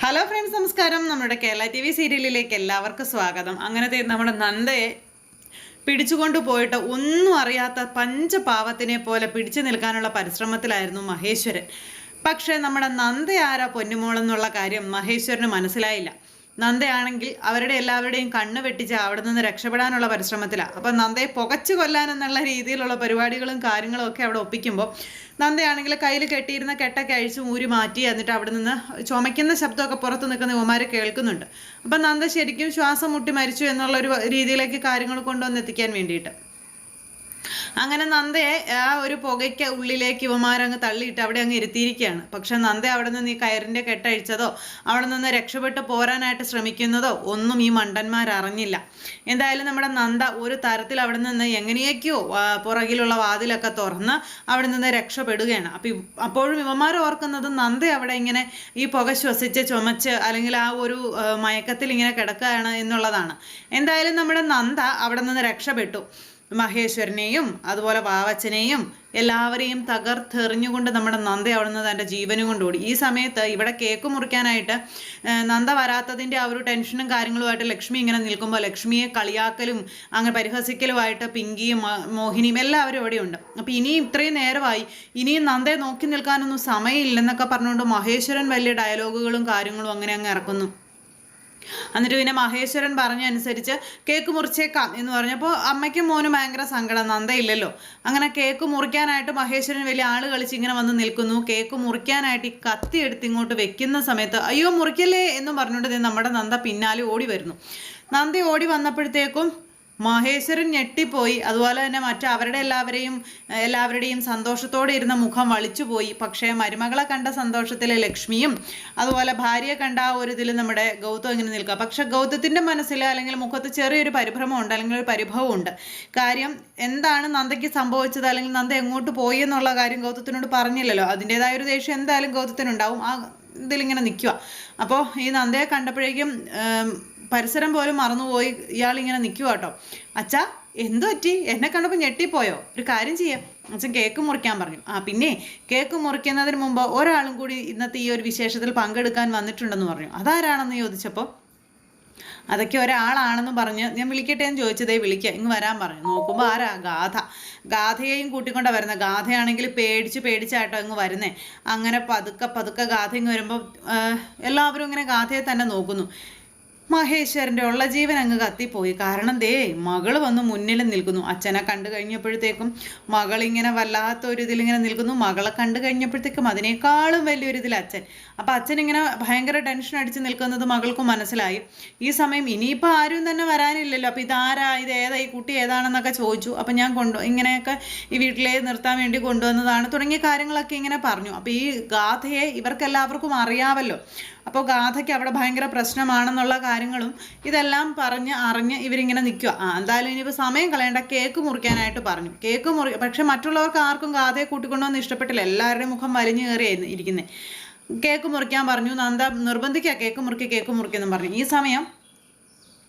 Hello friends, നമസ്കാരം. നമ്മുടെ Kerala TV സീരിയലിലേക്ക് എല്ലാവർക്കും സ്വാഗതം. അങ്ങനത്തെ നമ്മുടെ നന്ദയെ പിടിച്ചുകൊണ്ട് പോയിട്ട് ഒന്നും അറിയാത്ത പഞ്ചപാവത്തിനെ പോലെ പിടിച്ചു നിൽക്കാനുള്ള പരിശ്രമത്തിലായിരുന്നു മഹേശ്വരൻ. പക്ഷേ നമ്മുടെ നന്ദ ആരാ പൊന്നുമോളെന്നുള്ള കാര്യം മഹേശ്വരന് മനസ്സിലായില്ല. നന്ദയാണെങ്കിൽ അവരുടെ എല്ലാവരുടെയും കണ്ണ് വെട്ടിച്ച് അവിടെ നിന്ന് രക്ഷപ്പെടാനുള്ള പരിശ്രമത്തിലാണ്. അപ്പം നന്ദയെ പുകച്ചു കൊല്ലാനെന്നുള്ള രീതിയിലുള്ള പരിപാടികളും കാര്യങ്ങളും ഒക്കെ അവിടെ ഒപ്പിക്കുമ്പോൾ നന്ദയാണെങ്കിൽ കയ്യിൽ കെട്ടിയിരുന്ന കെട്ടൊക്കെ അഴിച്ച് ഊരി മാറ്റി, എന്നിട്ട് അവിടെ നിന്ന് ചുമയ്ക്കുന്ന ശബ്ദമൊക്കെ പുറത്ത് നിൽക്കുന്ന യുവമാർ കേൾക്കുന്നുണ്ട്. അപ്പം നന്ദ ശരിക്കും ശ്വാസം മുട്ടി മരിച്ചു എന്നുള്ളൊരു രീതിയിലേക്ക് കാര്യങ്ങൾ കൊണ്ടുവന്ന് എത്തിക്കാൻ വേണ്ടിയിട്ട് അങ്ങനെ നന്ദയെ ആ ഒരു പുകയ്ക്ക് ഉള്ളിലേക്ക് ഇവമാരങ്ങ് തള്ളിയിട്ട് അവിടെ അങ്ങ് ഇരുത്തിയിരിക്കുകയാണ്. പക്ഷെ നന്ദ അവിടെ നിന്ന് ഈ കയറിൻ്റെ കെട്ടഴിച്ചതോ അവിടെ നിന്ന് രക്ഷപ്പെട്ട് പോരാനായിട്ട് ശ്രമിക്കുന്നതോ ഒന്നും ഈ മണ്ടന്മാർ അറിഞ്ഞില്ല. എന്തായാലും നമ്മുടെ നന്ദ ഒരു തരത്തിൽ അവിടെ നിന്ന് എങ്ങനെയൊക്കെയോ പുറകിലുള്ള വാതിലൊക്കെ തുറന്ന് അവിടെ നിന്ന് രക്ഷപ്പെടുകയാണ്. അപ്പോഴും ഇവന്മാർ ഓർക്കുന്നത് നന്ദ അവിടെ ഇങ്ങനെ ഈ പുക ശ്വസിച്ച് ചുമച്ച് അല്ലെങ്കിൽ ആ ഒരു മയക്കത്തിൽ ഇങ്ങനെ കിടക്കുകയാണ് എന്നുള്ളതാണ്. എന്തായാലും നമ്മുടെ നന്ദ അവിടെ നിന്ന് രക്ഷപ്പെട്ടു. മഹേശ്വരനെയും അതുപോലെ വാവച്ചനെയും എല്ലാവരെയും തകർത്തെറിഞ്ഞുകൊണ്ട് നമ്മുടെ നന്ദ അവിടെ നിന്ന് തൻ്റെ ജീവനും കൊണ്ടോടി. ഈ സമയത്ത് ഇവിടെ കേക്ക് മുറിക്കാനായിട്ട് നന്ദ വരാത്തതിൻ്റെ ആ ഒരു ടെൻഷനും കാര്യങ്ങളുമായിട്ട് ലക്ഷ്മി ഇങ്ങനെ നിൽക്കുമ്പോൾ ലക്ഷ്മിയെ കളിയാക്കലും അങ്ങനെ പരിഹസിക്കലുമായിട്ട് പിങ്കിയും മോഹിനിയും എല്ലാവരും ഇവിടെയുണ്ട്. അപ്പോൾ ഇനിയും ഇത്രയും നേരമായി, ഇനിയും നന്ദയെ നോക്കി നിൽക്കാനൊന്നും സമയമില്ലെന്നൊക്കെ പറഞ്ഞുകൊണ്ട് മഹേശ്വരൻ വലിയ ഡയലോഗുകളും കാര്യങ്ങളും അങ്ങനെ അങ്ങ് ഇറക്കുന്നു. എന്നിട്ട് പിന്നെ മഹേശ്വരൻ പറഞ്ഞ അനുസരിച്ച് കേക്ക് മുറിച്ചേക്കാം എന്ന് പറഞ്ഞപ്പോൾ അമ്മയ്ക്കും മോനും ഭയങ്കര സങ്കടം, നന്ദയില്ലല്ലോ. അങ്ങനെ കേക്ക് മുറിക്കാനായിട്ട് മഹേശ്വരൻ വലിയ ആള് കളിച്ച് ഇങ്ങനെ വന്ന് നിൽക്കുന്നു. കേക്ക് മുറിക്കാനായിട്ട് ഈ കത്തി എടുത്ത് ഇങ്ങോട്ട് വെക്കുന്ന സമയത്ത് അയ്യോ മുറിക്കല്ലേ എന്ന് പറഞ്ഞുകൊണ്ട് നമ്മുടെ നന്ദ പിന്നാലെ ഓടി വരുന്നു. നന്ദ ഓടി വന്നപ്പോഴത്തേക്കും മഹേശ്വരൻ ഞെട്ടിപ്പോയി. അതുപോലെ തന്നെ അവരുടെ എല്ലാവരുടെയും സന്തോഷത്തോടെ ഇരുന്ന മുഖം വളിച്ചുപോയി. പക്ഷേ മരുമകളെ കണ്ട സന്തോഷത്തിലെ ലക്ഷ്മിയും അതുപോലെ ഭാര്യയെ കണ്ട ആ ഒരു ഇതിൽ നമ്മുടെ ഗൗതം ഇങ്ങനെ നിൽക്കുക. പക്ഷെ ഗൗതത്തിൻ്റെ മനസ്സിൽ അല്ലെങ്കിൽ മുഖത്ത് ചെറിയൊരു പരിഭ്രമമുണ്ട്, അല്ലെങ്കിൽ ഒരു പരിഭവമുണ്ട്. കാര്യം എന്താണ് നന്ദയ്ക്ക് സംഭവിച്ചത്, അല്ലെങ്കിൽ നന്ദ എങ്ങോട്ട് പോയി എന്നുള്ള കാര്യം ഗൗതത്തിനോട് പറഞ്ഞില്ലല്ലോ. അതിൻ്റെതായ ഒരു ദേഷ്യം എന്തായാലും ഗൗതത്തിനുണ്ടാവും. ആ ഇതിലിങ്ങനെ നിൽക്കുക. അപ്പോൾ ഈ നന്ദയെ കണ്ടപ്പോഴേക്കും പരിസരം പോലും മറന്നുപോയി ഇയാളിങ്ങനെ നിൽക്കുക കേട്ടോ. അച്ഛാ എന്തു പറ്റി, എന്നെ കണ്ടപ്പോൾ ഞെട്ടിപ്പോയോ? ഒരു കാര്യം ചെയ്യാം, അച്ഛൻ കേക്ക് മുറിക്കാൻ പറഞ്ഞു. പിന്നെ കേക്ക് മുറിക്കുന്നതിന് മുമ്പ് ഒരാളും കൂടി ഇന്നത്തെ ഈ ഒരു വിശേഷത്തിൽ പങ്കെടുക്കാൻ വന്നിട്ടുണ്ടെന്ന് പറഞ്ഞു. അതാരാണെന്ന് ചോദിച്ചപ്പോൾ അതൊക്കെ ഒരാളാണെന്ന് പറഞ്ഞ് ഞാൻ വിളിക്കട്ടെ എന്ന് ചോദിച്ചതേ വിളിക്കുക, ഇങ്ങ് വരാൻ പറഞ്ഞു. നോക്കുമ്പോൾ ആരാ? ഗാഥയെയും കൂട്ടിക്കൊണ്ടാണ് വരുന്നത്. ഗാഥയാണെങ്കിൽ പേടിച്ചാട്ടോ ഇങ്ങ് വരുന്നേ. അങ്ങനെ പതുക്കെ ഗാഥ ഇങ്ങ് വരുമ്പോൾ എല്ലാവരും ഇങ്ങനെ ഗാഥയെ തന്നെ നോക്കുന്നു. മഹേശ്വരൻ്റെ ഉള്ള ജീവൻ അങ്ങ് കത്തിപ്പോയി. കാരണം മകള് വന്ന് മുന്നിൽ നിൽക്കുന്നു. അച്ഛനെ കണ്ടു കഴിഞ്ഞപ്പോഴത്തേക്കും മകളിങ്ങനെ വല്ലാത്തൊരിതിലിങ്ങനെ നിൽക്കുന്നു. മകളെ കണ്ടു കഴിഞ്ഞപ്പോഴത്തേക്കും അതിനേക്കാളും വലിയൊരിതിൽ അച്ഛൻ. അപ്പം അച്ഛനിങ്ങനെ ഭയങ്കര ടെൻഷൻ അടിച്ച് നിൽക്കുന്നത് മകൾക്ക് മനസ്സിലായി. ഈ സമയം ഇനിയിപ്പോൾ ആരും തന്നെ വരാനില്ലല്ലോ. അപ്പോൾ ഇതാരാ, ഈ കുട്ടി ഏതാണെന്നൊക്കെ ചോദിച്ചു. അപ്പം ഞാൻ ഇങ്ങനെയൊക്കെ ഈ വീട്ടിലെ നിർത്താൻ വേണ്ടി കൊണ്ടുവന്നതാണ് തുടങ്ങിയ കാര്യങ്ങളൊക്കെ ഇങ്ങനെ പറഞ്ഞു. അപ്പോൾ ഈ ഗാഥയെ ഇവർക്കെല്ലാവർക്കും അറിയാമല്ലോ. അപ്പോൾ ഗാഥയ്ക്ക് അവിടെ ഭയങ്കര പ്രശ്നമാണെന്നുള്ള കാര്യങ്ങളും ഇതെല്ലാം അറിഞ്ഞ് ഇവരിങ്ങനെ നിൽക്കുക. എന്തായാലും ഇനിയിപ്പോൾ സമയം കളയേണ്ട, കേക്ക് മുറിക്കാനായിട്ട് പറഞ്ഞു. പക്ഷെ മറ്റുള്ളവർക്ക് ആർക്കും ഗാഥയെ കൂട്ടിക്കൊണ്ടുവന്ന് ഇഷ്ടപ്പെട്ടില്ല. എല്ലാവരുടെയും മുഖം വലിഞ്ഞു കയറിയായിരുന്നു ഇരിക്കുന്നത്. കേക്ക് മുറിക്കാൻ പറഞ്ഞു. നന്ദ നിർബന്ധിക്കുക, കേക്ക് മുറിക്കെന്നും പറഞ്ഞു. ഈ സമയം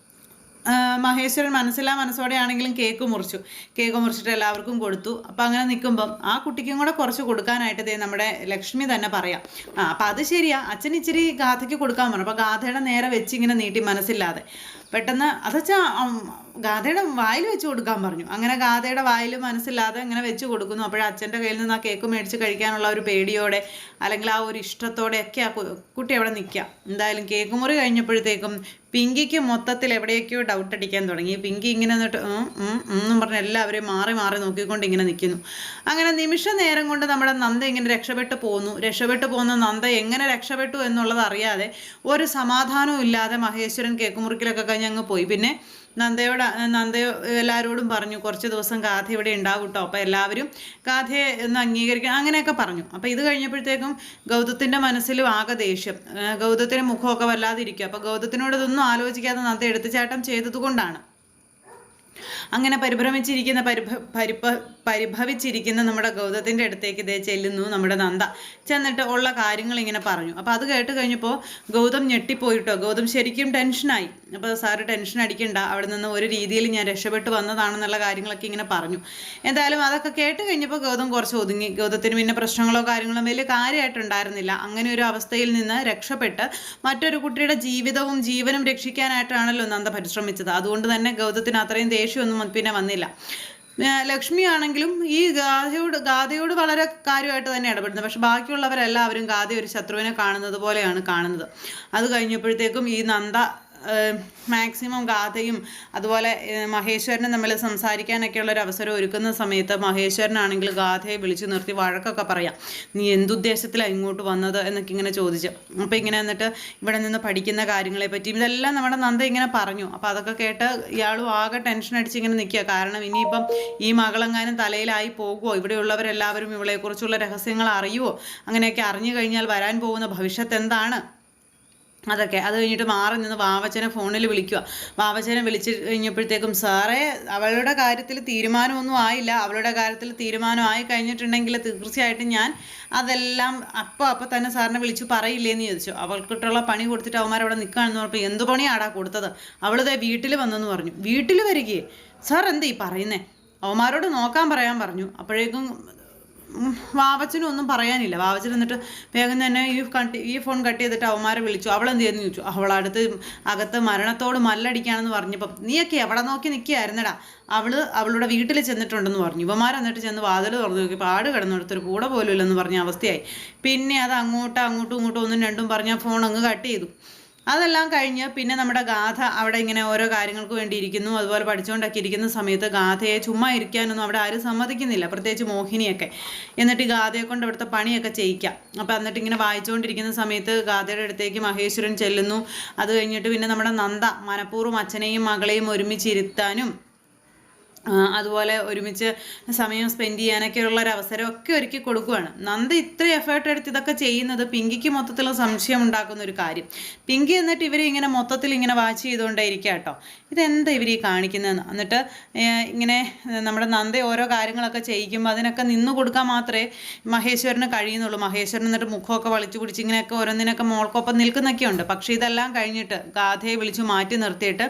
മഹേശ്വരൻ മനസ്സോടെ ആണെങ്കിലും കേക്ക് മുറിച്ചിട്ട് എല്ലാവർക്കും കൊടുത്തു. അപ്പം അങ്ങനെ നിൽക്കുമ്പം ആ കുട്ടിക്കും കൂടെ കുറച്ച് കൊടുക്കാനായിട്ട് നമ്മുടെ ലക്ഷ്മി തന്നെ പറയാം. അപ്പം അത് ശരിയാ, അച്ഛൻ ഇച്ചിരി ഗാഥയ്ക്ക് കൊടുക്കാൻ പറഞ്ഞു. അപ്പോൾ ഗാഥയുടെ നേരെ വെച്ച് ഇങ്ങനെ നീട്ടി മനസ്സില്ലാതെ പെട്ടെന്ന് അതച്ചാ ഗാഥയുടെ വായിൽ വെച്ച് കൊടുക്കാൻ പറഞ്ഞു. അങ്ങനെ ഗാഥയുടെ വായിൽ മനസ്സില്ലാതെ ഇങ്ങനെ വെച്ച് കൊടുക്കുന്നു. അപ്പോഴേ അച്ഛൻ്റെ കയ്യിൽ നിന്ന് ആ കേക്ക് മേടിച്ച് കഴിക്കാനുള്ള ഒരു പേടിയോടെ അല്ലെങ്കിൽ ആ ഒരു ഇഷ്ടത്തോടെയൊക്കെ ആ കുട്ടി അവിടെ നിൽക്കുക. എന്തായാലും കേക്ക് മുറി കഴിഞ്ഞപ്പോഴത്തേക്കും പിങ്കിക്ക് മൊത്തത്തിൽ എവിടെയൊക്കെയോ ഡൗട്ട് അടിക്കാൻ തുടങ്ങി. പിങ്കി ഇങ്ങനെ എന്നിട്ട് എന്നും പറഞ്ഞ് എല്ലാവരെയും മാറി നോക്കിക്കൊണ്ട് ഇങ്ങനെ നിൽക്കുന്നു. അങ്ങനെ നിമിഷ നേരം കൊണ്ട് നമ്മുടെ നന്ദ ഇങ്ങനെ രക്ഷപ്പെട്ടു പോകുന്ന നന്ദ എങ്ങനെ രക്ഷപ്പെട്ടു എന്നുള്ളത് അറിയാതെ ഒരു സമാധാനവും ഇല്ലാതെ മഹേശ്വരൻ കേക്ക് മുറിക്കലൊക്കെ കഴിഞ്ഞ് അങ്ങ് പോയി. പിന്നെ നന്ദയോ എല്ലാവരോടും പറഞ്ഞു കുറച്ച് ദിവസം ഗാഥ ഇവിടെ ഉണ്ടാവും കേട്ടോ, അപ്പോൾ എല്ലാവരും ഗാഥയെ ഒന്ന് അംഗീകരിക്കണം അങ്ങനെയൊക്കെ പറഞ്ഞു. അപ്പോൾ ഇത് കഴിഞ്ഞപ്പോഴത്തേക്കും ഗൗതത്തിൻ്റെ മനസ്സിലും ആകെ ദേഷ്യം, ഗൗതത്തിൻ്റെ മുഖമൊക്കെ വല്ലാതിരിക്കുക. അപ്പോൾ ഗൗതത്തിനോട് ഇതൊന്നും ആലോചിക്കാതെ നന്ദ എടുത്തുചാട്ടം ചെയ്തതുകൊണ്ടാണ്. അങ്ങനെ പരിഭവിച്ചിരിക്കുന്ന നമ്മുടെ ഗൗതത്തിൻ്റെ അടുത്തേക്ക് ഇതേ ചെല്ലുന്നു നമ്മുടെ നന്ദ. ചെന്നിട്ട് ഉള്ള കാര്യങ്ങൾ ഇങ്ങനെ പറഞ്ഞു. അപ്പോൾ അത് കേട്ട് കഴിഞ്ഞപ്പോൾ ഗൗതം ഞെട്ടിപ്പോയിട്ടോ. ഗൗതം ശരിക്കും ടെൻഷനായി. അപ്പോൾ സാറ് ടെൻഷൻ അടിക്കണ്ട, അവിടെ നിന്ന് ഒരു രീതിയിൽ ഞാൻ രക്ഷപ്പെട്ട് വന്നതാണെന്നുള്ള കാര്യങ്ങളൊക്കെ ഇങ്ങനെ പറഞ്ഞു. എന്തായാലും അതൊക്കെ കേട്ട് കഴിഞ്ഞപ്പോൾ ഗൗതം കുറച്ച് ഒതുങ്ങി. ഗൗതത്തിന് പിന്നെ പ്രശ്നങ്ങളോ കാര്യങ്ങളോ വലിയ കാര്യമായിട്ടുണ്ടായിരുന്നില്ല. അങ്ങനെ ഒരു അവസ്ഥയിൽ നിന്ന് രക്ഷപ്പെട്ട് മറ്റൊരു കുട്ടിയുടെ ജീവിതവും ജീവനും രക്ഷിക്കാനായിട്ടാണല്ലോ നന്ദ പരിശ്രമിച്ചത്. അതുകൊണ്ട് തന്നെ ഗൗതത്തിന് അത്രയും ദേഷ്യമൊന്നും പിന്നെ വന്നില്ല. ലക്ഷ്മി ആണെങ്കിലും ഈ ഗാഥയോട് വളരെ കാര്യമായിട്ട് തന്നെ ഇടപെടുന്നത്. പക്ഷെ ബാക്കിയുള്ളവരെല്ലാവരും ഗാഥ ഒരു ശത്രുവിനെ കാണുന്നത് പോലെയാണ് കാണുന്നത്. അത് കഴിഞ്ഞപ്പോഴത്തേക്കും ഈ നന്ദ മാക്സിമം ഗാഥയും അതുപോലെ മഹേശ്വരനും തമ്മിൽ സംസാരിക്കാനൊക്കെയുള്ള ഒരു അവസരം ഒരുക്കുന്ന സമയത്ത് മഹേശ്വരനാണെങ്കിൽ ഗാഥയെ വിളിച്ചു നിർത്തി വഴക്കൊക്കെ പറയാം. നീ എന്തുദ്ദേശത്തിലാണ് ഇങ്ങോട്ട് വന്നത് എന്നൊക്കെ ഇങ്ങനെ ചോദിച്ചു. അപ്പോൾ ഇങ്ങനെ എന്നിട്ട് ഇവിടെ നിന്ന് പഠിക്കുന്ന കാര്യങ്ങളെ പറ്റി ഇതെല്ലാം നമ്മുടെ നന്ദ ഇങ്ങനെ പറഞ്ഞു. അപ്പോൾ അതൊക്കെ കേട്ട് ഇയാളും ആകെ ടെൻഷൻ അടിച്ച് ഇങ്ങനെ നിൽക്കുക. കാരണം ഇനിയിപ്പം ഈ മകളെങ്ങാനും തലയിലായി പോകുമോ, ഇവിടെയുള്ളവരെല്ലാവരും ഇവളെക്കുറിച്ചുള്ള രഹസ്യങ്ങൾ അറിയുമോ, അങ്ങനെയൊക്കെ അറിഞ്ഞു കഴിഞ്ഞാൽ വരാൻ പോകുന്ന ഭവിഷ്യത്ത് എന്താണ് അതൊക്കെ. അത് കഴിഞ്ഞിട്ട് മാറി നിന്ന് വാവച്ചനെ ഫോണിൽ വിളിക്കുക. വാവച്ചനെ വിളിച്ച് കഴിഞ്ഞപ്പോഴത്തേക്കും സാറേ അവളുടെ കാര്യത്തിൽ തീരുമാനമൊന്നും ആയില്ല, അവളുടെ കാര്യത്തിൽ തീരുമാനമായി കഴിഞ്ഞിട്ടുണ്ടെങ്കിൽ തീർച്ചയായിട്ടും ഞാൻ അതെല്ലാം അപ്പോൾ തന്നെ സാറിനെ വിളിച്ച് പറയില്ലേന്ന് ചോദിച്ചു. അവൾക്കിട്ടുള്ള പണി കൊടുത്തിട്ട് അവന്മാരവിടെ നിൽക്കുകയാണെന്ന് പറഞ്ഞപ്പോൾ എന്ത് പണിയാടാ കൊടുത്തത്, അവളിതേ വീട്ടിൽ വന്നെന്ന് പറഞ്ഞു. വീട്ടിൽ വരികയെ സാർ എന്താ ഈ പറയുന്നേ, അവന്മാരോട് നോക്കാൻ പറയാൻ പറഞ്ഞു. അപ്പോഴേക്കും വാവച്ചനും ഒന്നും പറയാനില്ല. വാവച്ചൻ എന്നിട്ട് വേഗം തന്നെ ഈ ഫോൺ കട്ട് ചെയ്തിട്ട് അവന്മാരെ വിളിച്ചു. അവളെന്ത് ചെയ്യുന്നു ചോദിച്ചു. അവളടുത്ത് അകത്ത് മരണത്തോട് മല്ലടിക്കുകയാണെന്ന് പറഞ്ഞപ്പോൾ നീയൊക്കെ എവിടെ നോക്കി നിൽക്കുകയായിരുന്നടാ, അവളുടെ വീട്ടിൽ ചെന്നിട്ടുണ്ടെന്ന് പറഞ്ഞു. ഇവന്മാരെന്നിട്ട് ചെന്ന് വാതിൽ തുറന്നു നോക്കി പാട് കിടന്നെടുത്തൊരു കൂട പോലും ഇല്ലെന്ന് പറഞ്ഞ അവസ്ഥയായി. പിന്നെ അത് അങ്ങോട്ടും ഒന്നും രണ്ടും പറഞ്ഞാൽ ഫോൺ അങ്ങ് കട്ട് ചെയ്തു. അതെല്ലാം കഴിഞ്ഞ് പിന്നെ നമ്മുടെ ഗാഥ അവിടെ ഇങ്ങനെ ഓരോ കാര്യങ്ങൾക്ക് വേണ്ടി ഇരിക്കുന്നു. അതുപോലെ പഠിച്ചുകൊണ്ടൊക്കെ ഇരിക്കുന്ന സമയത്ത് ഗാഥയെ ചുമ്മാ ഇരിക്കാനൊന്നും അവിടെ ആരും സമ്മതിക്കുന്നില്ല, പ്രത്യേകിച്ച് മോഹിനിയൊക്കെ. എന്നിട്ട് ഗാഥയെ കൊണ്ട് അവിടുത്തെ പണിയൊക്കെ ചെയ്യിക്കാം. അപ്പം എന്നിട്ട് ഇങ്ങനെ വായിച്ചുകൊണ്ടിരിക്കുന്ന സമയത്ത് ഗാഥയുടെ അടുത്തേക്ക് മഹേശ്വരൻ ചെല്ലുന്നു. അത് കഴിഞ്ഞിട്ട് പിന്നെ നമ്മുടെ നന്ദ മനഃപൂർവ്വം അച്ഛനെയും മകളെയും ഒരുമിച്ചിരുത്താനും അതുപോലെ ഒരുമിച്ച് സമയം സ്പെൻഡ് ചെയ്യാനൊക്കെയുള്ള ഒരു അവസരമൊക്കെ ഒരുക്കി കൊടുക്കുകയാണ്. നന്ദ ഇത്ര എഫേർട്ട് എടുത്ത് ഇതൊക്കെ ചെയ്യുന്നത് പിങ്കിക്ക് മൊത്തത്തിലുള്ള സംശയം ഉണ്ടാക്കുന്ന ഒരു കാര്യം. പിങ്കി എന്നിട്ട് ഇവർ ഇങ്ങനെ മൊത്തത്തിൽ ഇങ്ങനെ വാച്ച് ചെയ്തുകൊണ്ടേ ഇരിക്കുക കേട്ടോ, ഇതെന്താ ഇവർ ഈ കാണിക്കുന്നതെന്ന്. എന്നിട്ട് ഇങ്ങനെ നമ്മുടെ നന്ദ ഓരോ കാര്യങ്ങളൊക്കെ ചെയ്യിക്കുമ്പോൾ അതിനൊക്കെ നിന്ന് കൊടുക്കാൻ മാത്രമേ മഹേശ്വരന് കഴിയുന്നുള്ളൂ. മഹേശ്വരൻ എന്നിട്ട് മുഖമൊക്കെ വലിച്ചു പിടിച്ച് ഇങ്ങനെയൊക്കെ ഓരോന്നിനൊക്കെ മോൾക്കൊപ്പം നിൽക്കുന്നൊക്കെ ഉണ്ട്. പക്ഷേ ഇതെല്ലാം കഴിഞ്ഞിട്ട് ഗാഥയെ വിളിച്ചു മാറ്റി നിർത്തിയിട്ട്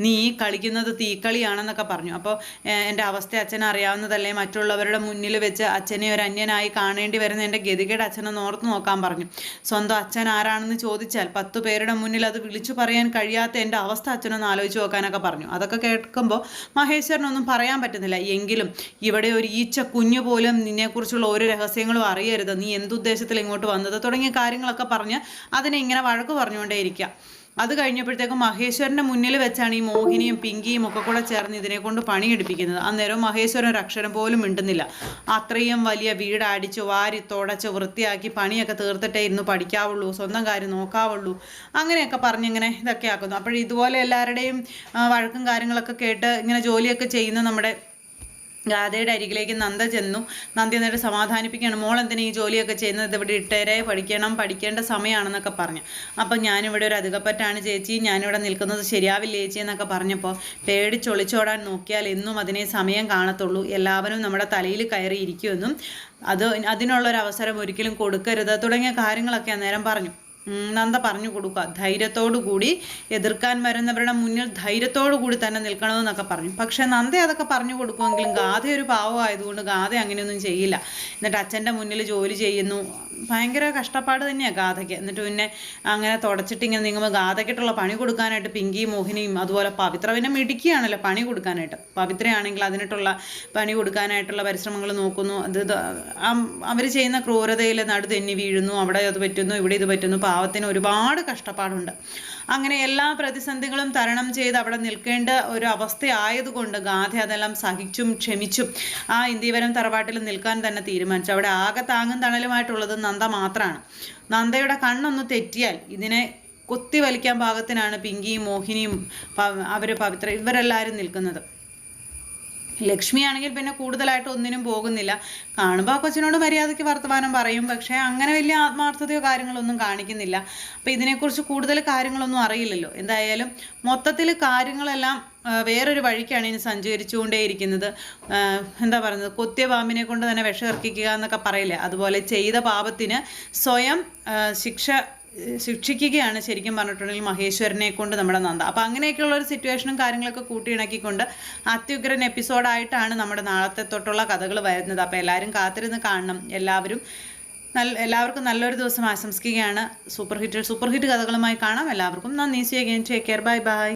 നീ കളിക്കുന്നത് തീക്കളിയാണെന്നൊക്കെ പറഞ്ഞു. അപ്പോൾ എൻ്റെ അവസ്ഥ അച്ഛനെ അറിയാവുന്നതല്ലേ, മറ്റുള്ളവരുടെ മുന്നിൽ വെച്ച് അച്ഛനെ ഒരു അന്യനായി കാണേണ്ടി വരുന്ന എൻ്റെ ഗതികേട് അച്ഛനൊന്ന് ഓർത്ത് നോക്കാൻ പറഞ്ഞു. സ്വന്തം അച്ഛൻ ആരാണെന്ന് ചോദിച്ചാൽ 10 പേരുടെ മുന്നിൽ അത് വിളിച്ചു പറയാൻ കഴിയാത്ത എൻ്റെ അവസ്ഥ അച്ഛനൊന്ന് ആലോചിച്ച് നോക്കാനൊക്കെ പറഞ്ഞു. അതൊക്കെ കേൾക്കുമ്പോൾ മഹേശ്വരനൊന്നും പറയാൻ പറ്റുന്നില്ല. എങ്കിലും ഇവിടെ ഒരു ഈച്ച കുഞ്ഞു പോലും നിന്നെക്കുറിച്ചുള്ള ഒരു രഹസ്യങ്ങളും അറിയരുത്, നീ എന്തുദ്ദേശത്തിൽ ഇങ്ങോട്ട് വന്നത് തുടങ്ങിയ കാര്യങ്ങളൊക്കെ പറഞ്ഞ് അതിനെ ഇങ്ങനെ വഴക്ക് പറഞ്ഞുകൊണ്ടേയിരിക്കുക. അത് കഴിഞ്ഞപ്പോഴത്തേക്കും മഹേശ്വരൻ്റെ മുന്നിൽ വെച്ചാണ് ഈ മോഹിനിയും പിങ്കിയും ഒക്കെ കൂടെ ചേർന്ന് ഇതിനെ കൊണ്ട് പണിയെടുപ്പിക്കുന്നത്. അന്നേരം മഹേശ്വരൻ ഒരു അക്ഷരം പോലും മിണ്ടുന്നില്ല. അത്രയും വലിയ വീട് അടിച്ച് വാരി തുടച്ച് വൃത്തിയാക്കി പണിയൊക്കെ തീർത്തിട്ടേ ഇരുന്ന് പഠിക്കാവുള്ളൂ, സ്വന്തം കാര്യം നോക്കാവുള്ളൂ, അങ്ങനെയൊക്കെ പറഞ്ഞിങ്ങനെ ഇതൊക്കെ ആക്കുന്നു. അപ്പോൾ ഇതുപോലെ എല്ലാവരുടെയും വഴക്കും കാര്യങ്ങളൊക്കെ കേട്ട് ഇങ്ങനെ ജോലിയൊക്കെ ചെയ്യുന്ന നമ്മുടെ ഗാഥയുടെ അരികിലേക്ക് നന്ദ ചെന്നു. നന്ദി എന്നിട്ട് സമാധാനിപ്പിക്കുകയാണ്. മോൾ എന്തിനാ ഈ ജോലിയൊക്കെ ചെയ്യുന്നത്, ഇവിടെ ഇട്ടേരെ, പഠിക്കേണ്ട സമയമാണെന്നൊക്കെ പറഞ്ഞു. അപ്പം ഞാനിവിടെ ഒരു അധികപ്പറ്റാണ് ചേച്ചി, ഞാനിവിടെ നിൽക്കുന്നത് ശരിയാവില്ല ചേച്ചി എന്നൊക്കെ പറഞ്ഞപ്പോൾ പേടിച്ചൊളിച്ചോടാൻ നോക്കിയാൽ എന്നും അതിനെ സമയം കാണത്തുള്ളൂ, എല്ലാവരും നമ്മുടെ തലയിൽ കയറി ഇരിക്കുമെന്നും അതിനുള്ളൊരവസരം ഒരിക്കലും കൊടുക്കരുത് തുടങ്ങിയ കാര്യങ്ങളൊക്കെ അന്നേരം പറഞ്ഞു. നന്ദ പറഞ്ഞു കൊടുക്കുക, ധൈര്യത്തോടു കൂടി എതിർക്കാൻ വരുന്നവരുടെ മുന്നിൽ ധൈര്യത്തോടു കൂടി തന്നെ നിൽക്കണമെന്നൊക്കെ പറഞ്ഞു. പക്ഷേ നന്ദ അതൊക്കെ പറഞ്ഞു കൊടുക്കുമെങ്കിലും ഗാഥ ഒരു പാവമായതുകൊണ്ട് ഗാഥ അങ്ങനെയൊന്നും ചെയ്യില്ല. എന്നിട്ട് അച്ഛൻ്റെ മുന്നിൽ ജോലി ചെയ്യുന്നു. ഭയങ്കര കഷ്ടപ്പാട് തന്നെയാണ് ഗാഥയ്ക്ക്. എന്നിട്ട് പിന്നെ അങ്ങനെ തുടച്ചിട്ട് ഇങ്ങനെ നീങ്ങുമ്പോൾ ഗാഥയ്ക്കിട്ടുള്ള പണി കൊടുക്കാനായിട്ട് പിങ്കിയും മോഹിനിയും അതുപോലെ പവിത്ര പിന്നെ മിടുക്കിയാണല്ലോ പണി കൊടുക്കാനായിട്ട്. പവിത്രയാണെങ്കിൽ അതിനിട്ടുള്ള പണി കൊടുക്കാനായിട്ടുള്ള പരിശ്രമങ്ങൾ നോക്കുന്നു. അവർ ചെയ്യുന്ന ക്രൂരതയിൽ നടു തെന്നി വീഴുന്നു. അവിടെ അത് പറ്റുന്നു, ഇവിടെ ഇത് പറ്റുന്നു. പാവത്തിന് ഒരുപാട് കഷ്ടപ്പാടുണ്ട്. അങ്ങനെ എല്ലാ പ്രതിസന്ധികളും തരണം ചെയ്ത് അവിടെ നിൽക്കേണ്ട ഒരു അവസ്ഥയായതുകൊണ്ട് ഗാഥ അതെല്ലാം സഹിച്ചും ക്ഷമിച്ചും ആ ഇന്ദീവരം തറവാട്ടിൽ നിൽക്കാൻ തന്നെ തീരുമാനിച്ചു. അവിടെ ആകെ താങ്ങും തണലുമായിട്ടുള്ളത് നന്ദ മാത്രമാണ്. നന്ദയുടെ കണ്ണൊന്ന് തെറ്റിയാൽ ഇതിനെ കുത്തി വലിക്കാൻ പാകത്തിനാണ് പിങ്കിയും മോഹിനിയും പവിത്ര ഇവരെല്ലാവരും നിൽക്കുന്നത്. ലക്ഷ്മിയാണെങ്കിൽ പിന്നെ കൂടുതലായിട്ട് ഒന്നിനും പോകുന്നില്ല. കാണുമ്പോൾ ആ കൊച്ചിനോട് മര്യാദയ്ക്ക് വർത്തമാനം പറയും, പക്ഷേ അങ്ങനെ വലിയ ആത്മാർത്ഥതയോ കാര്യങ്ങളൊന്നും കാണിക്കുന്നില്ല. അപ്പോൾ ഇതിനെക്കുറിച്ച് കൂടുതൽ കാര്യങ്ങളൊന്നും അറിയില്ലല്ലോ. എന്തായാലും മൊത്തത്തിൽ കാര്യങ്ങളെല്ലാം വേറൊരു വഴിക്കാണ് ഇനി സഞ്ചരിച്ചുകൊണ്ടേയിരിക്കുന്നത്. എന്താ പറയുന്നത്, കൊത്തിയ പാമ്പിനെ കൊണ്ട് തന്നെ വിഷമിറക്കിക്കുക എന്നൊക്കെ പറയില്ലേ, അതുപോലെ ചെയ്ത പാപത്തിന് സ്വയം ശിക്ഷിക്കുകയാണ് ശരിക്കും പറഞ്ഞിട്ടുണ്ടെങ്കിൽ മഹേശ്വരനെ കൊണ്ട് നമ്മുടെ നന്ദ. അപ്പോൾ അങ്ങനെയൊക്കെയുള്ള ഒരു സിറ്റുവേഷനും കാര്യങ്ങളൊക്കെ കൂട്ടിയിണക്കിക്കൊണ്ട് അത്യുഗ്രൻ എപ്പിസോഡായിട്ടാണ് നമ്മുടെ നാളത്തെ തൊട്ടുള്ള കഥകൾ വരുന്നത്. അപ്പോൾ എല്ലാവരും കാത്തിരുന്ന് കാണണം. എല്ലാവർക്കും നല്ലൊരു ദിവസം ആശംസിക്കുകയാണ്. സൂപ്പർ ഹിറ്റ് കഥകളുമായി കാണാം. എല്ലാവർക്കും നന്ദി. See again. Take care. Bye by.